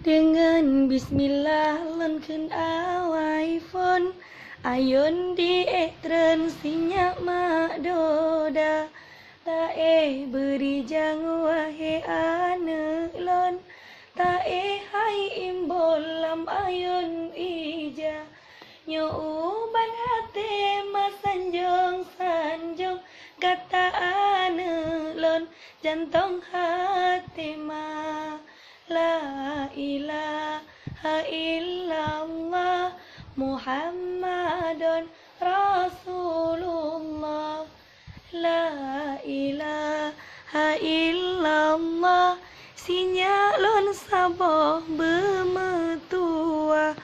Dengan bismillah lenken awai fon Ayun di etren sinyak mak doda Ta beri jang wahe ane lon Ta hai imbol lam ayun ija Nyo uban hate masanjong sanjong Kata ane lon jantong hate ma La ilaha illallah Muhammadun Rasulullah La ilaha illallah Sinyalon saboh bemetua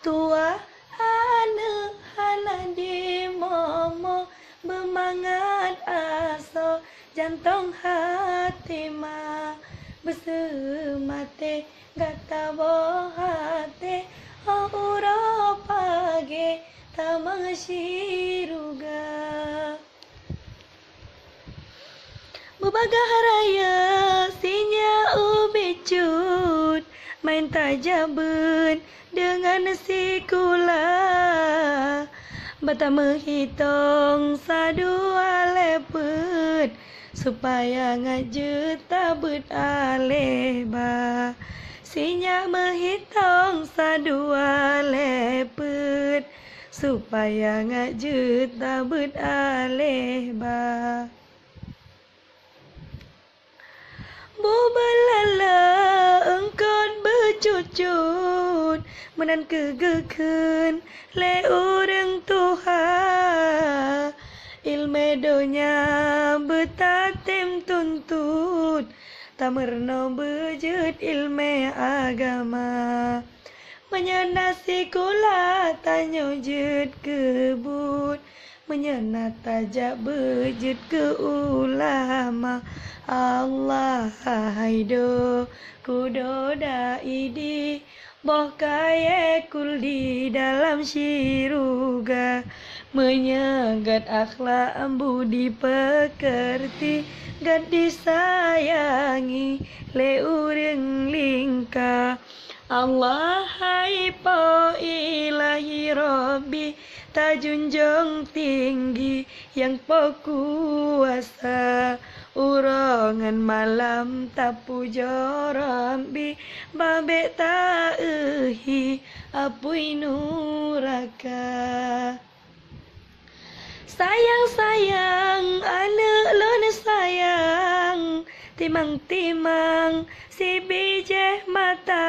Tua hana di momo Bemangat aso jantong hati ma Besemate gata bohate Aura page tamang siruga Bebagah raya sinya ubecut Main tajabun dengan sikula Bata menghitung sadua lepet Supaya ngajut tabut aleba Sinya menghitung sadua lepet Supaya ngajut tabut aleba Bubalala engkau bercucut Menan kegeken le orang Tuhan Ilme donya betatem tuntut Tamerno bejut ilme agama Menyenasi kula tanyo jut kebut Menyenat tajak bejut ke ulama Allah haido kudo daidi Boh kaya kul di dalam siruga Menyegat akhlak budi pekerti Gad disayangi le urang lingka Allah hai po ilahi Rabbi Tajunjung tinggi yang po kuasa Urongan malam tapu jorambi Babek ta'ehi apui nuraka Sayang-sayang, anak lon sayang Timang-timang si bijeh mata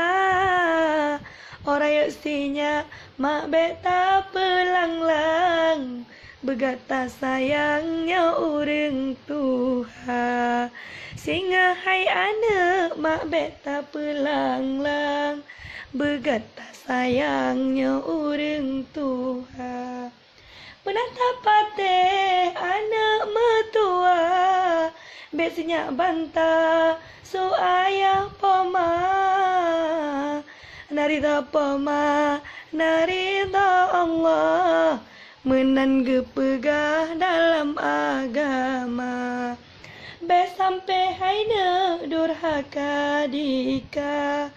Orang yuk sinya mak beta pelang-lang Begata sayangnya urang Tuhan Singa hai anak mak beta pelang-lang Begata sayangnya urang Tuhan Penatapate anak metua Bet sinyak banta so ayah poma Narida poma narida Allah Menan gepegah dalam agama Be sampai haina durhaka dika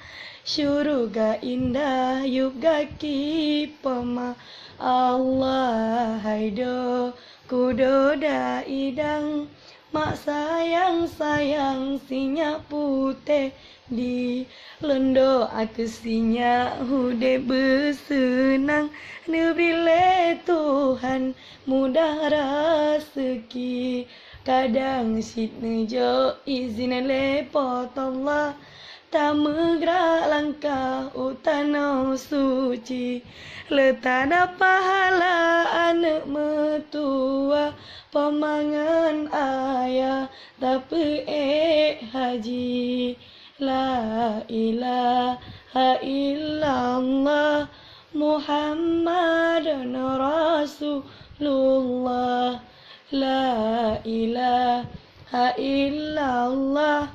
Syuruga indah yuga kipama Allah haido kudo daidang Mak sayang-sayang sinyak putih di Londo aku sinyak hude bersenang Nebrile Tuhan mudah rezeki Kadang sitne jo izin lepot Allah Tak megrak langkah utano suci Letada pahala anak metua Pemangan ayah tapi haji La ilaha illallah Muhammadun Rasulullah La ilaha illallah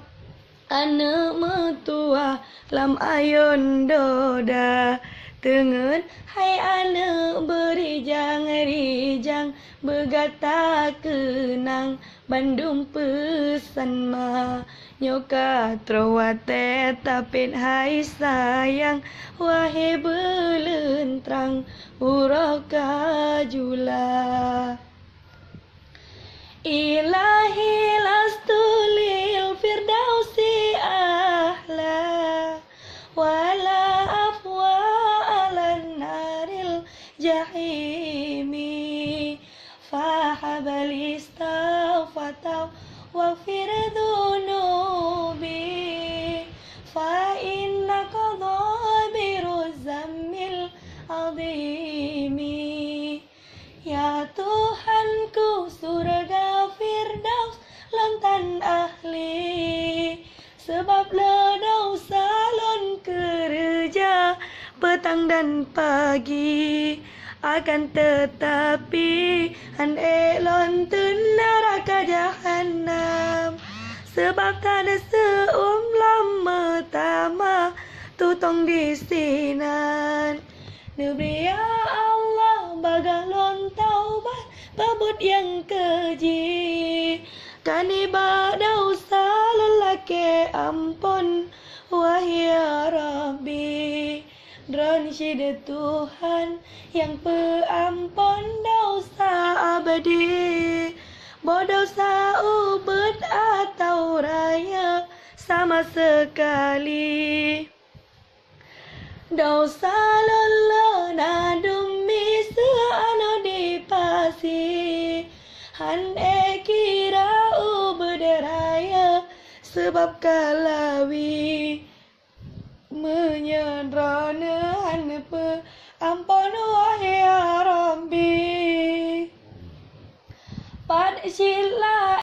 Anak metua lam ayun doda Tengen hai anak berijang-rijang Begata kenang Bandung pesan ma nyoka trawate tapit hai sayang wahai belentrang uraka jula. Ilahi lastu lil firdausi ahla wala afwa alan naril jahimi fahabal istaghfataw waghfir dhunubi fa innaka dhabiruz zammil azimi. Ya Tuhanku surga firdaus lantan ahli sebab ledau salon kerja petang dan pagi akan tetapi han elon neraka jahannam sebab tak ada lama tama tutong di sinan. Nebri ya Allah bagalon taubat babut yang keji kani badau salon lake ampun wahya Rabbi dron syida Tuhan yang peampun dosa abadi bodosa ubud atau raya sama sekali. Dosa lolo nadumi seano dipasi han kira ubederaya sebab kalawi menyedrana han pe ampun wahai Rabbi pad sila